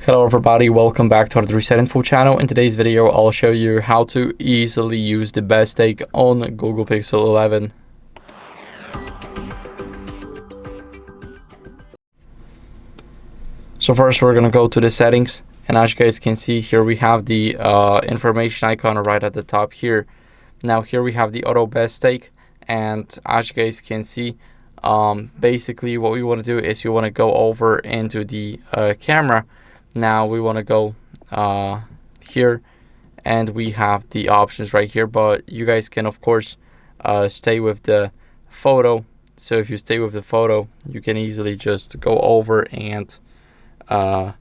Hello everybody, welcome back to HardReset.Info channel. In today's video, I'll show you how to easily use the best take on Google Pixel 11. So first we're going to go to the settings, and as you guys can see here, we have the information icon right at the top here. Now here we have the auto best take, and as you guys can see, basically what we want to do is we want to go over into the camera. Now we want to go here, and we have the options right here, but you guys can of course stay with the photo. So if you stay with the photo, you can easily just go over and tap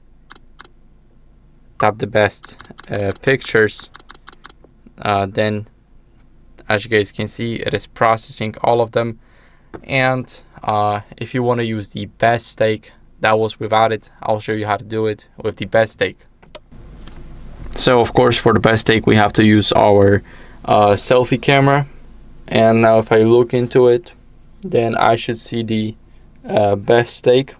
the best pictures. Then as you guys can see, it is processing all of them, and if you want to use the best take, that was without it. I'll show you how to do it with the best take. So of course, for the best take, we have to use our selfie camera. And now if I look into it, then I should see the best take.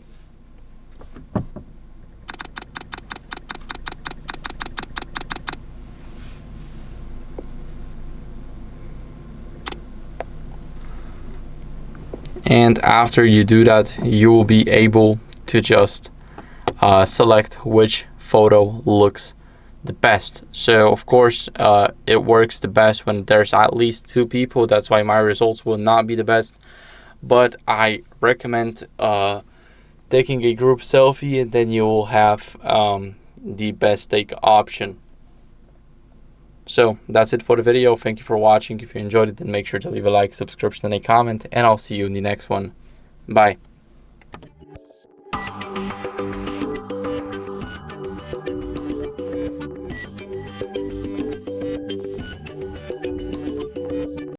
And after you do that, you will be able to just select which photo looks the best. So of course it works the best when there's at least 2 people. That's why my results will not be the best, but I recommend taking a group selfie, and then you will have the best take option. So that's it for the video. Thank you for watching. If you enjoyed it, then make sure to leave a like, subscription, and a comment, and I'll see you in the next one. Bye.